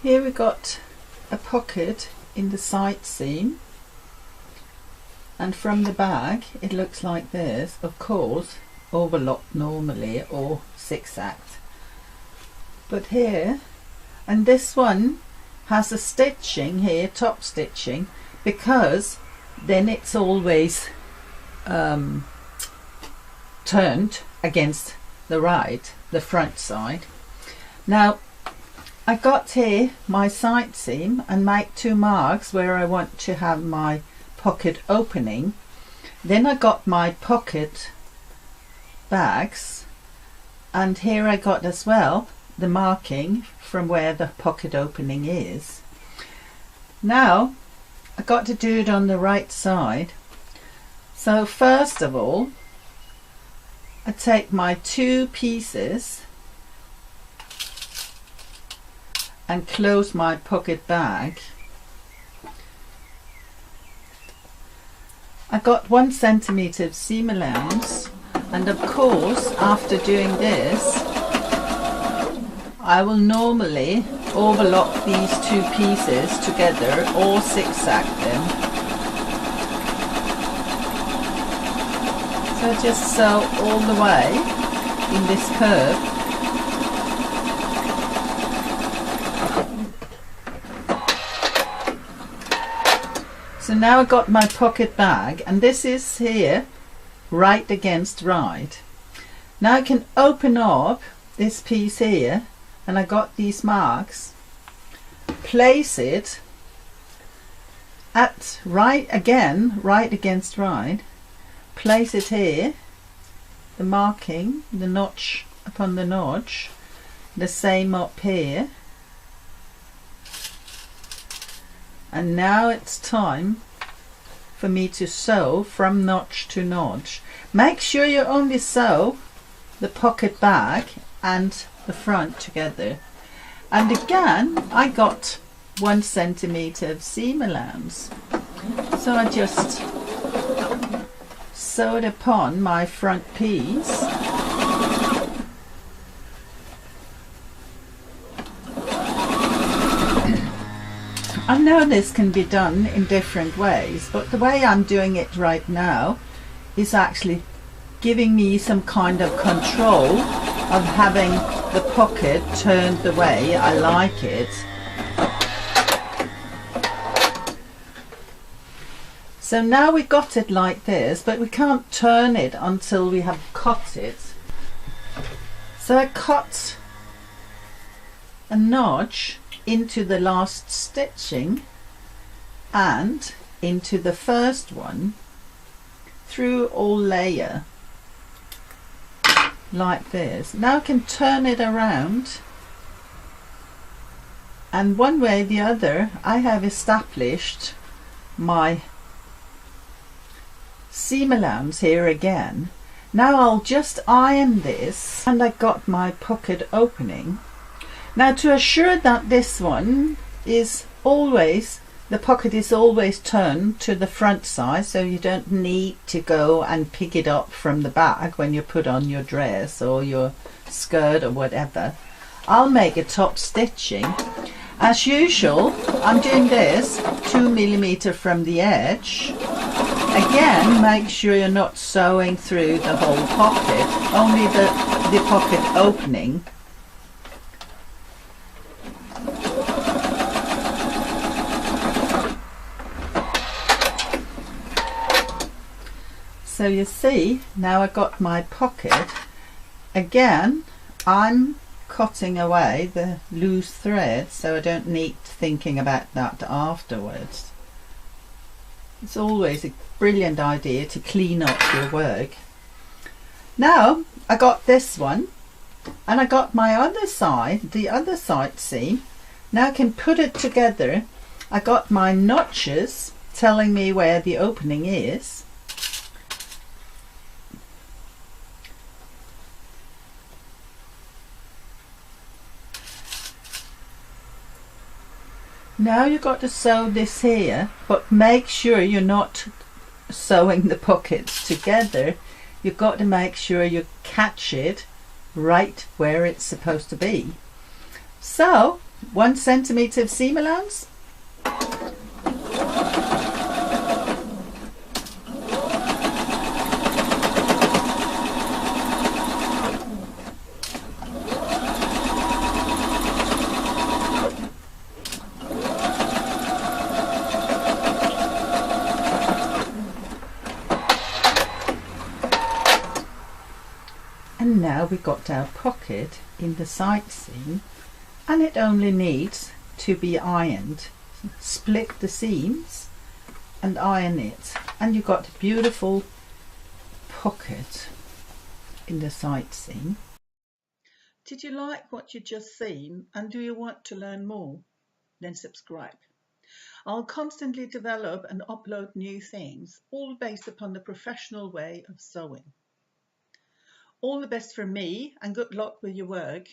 here we got a pocket in the side seam, and from the back it looks like this, of course overlocked normally or zigzagged, but here, and this one has a stitching here, top stitching, because then it's always turned against the right, the front side. Now I got here my side seam and make 2 marks where I want to have my pocket opening. Then I got my pocket bags, and here I got as well the marking from where the pocket opening is. Now I got to do it on the right side. So first of all, I take my 2 pieces and close my pocket bag. I got 1 centimeter of seam allowance, and of course after doing this I will normally overlock these 2 pieces together or zigzag them. So just sew all the way in this curve. So now I've got my pocket bag, and this is here right against right. Now I can open up this piece here, and I got these marks, place it at right again, right against right, place it here, the marking, the notch upon the notch, the same up here. And now it's time for me to sew from notch to notch. Make sure you only sew the pocket bag and the front together. And again I got 1 centimeter of seam allowance, so I just sew it upon my front piece. I know this can be done in different ways, but the way I'm doing it right now is actually giving me some kind of control of having the pocket turned the way I like it. So now we got it like this, but we can't turn it until we have cut it. So I cut a notch into the last stitching and into the first one through all layer like this. Now I can turn it around, and one way or the other I have established my seam allowance here again. Now I'll just iron this, and I got my pocket opening. Now to assure that this one is always, the pocket is always turned to the front side, so you don't need to go and pick it up from the back when you put on your dress or your skirt or whatever, I'll make a top stitching. As usual, I'm doing this 2 millimeter from the edge. Again, make sure you're not sewing through the whole pocket, only the pocket opening. So you see, now I got my pocket. Again, I'm cutting away the loose thread, so I don't need thinking about that afterwards. It's always a brilliant idea to clean up your work. Now I got this one, and I got my other side, the other side seam. Now I can put it together. I got my notches telling me where the opening is. Now you've got to sew this here, but make sure you're not sewing the pockets together. You've got to make sure you catch it right where it's supposed to be. So 1 centimetre of seam allowance. And now we've got our pocket in the side seam, and it only needs to be ironed. Split the seams and iron it, and you've got a beautiful pocket in the side seam. Did you like what you just seen, and do you want to learn more? Then subscribe. I'll constantly develop and upload new things, all based upon the professional way of sewing. All the best from me, and good luck with your work.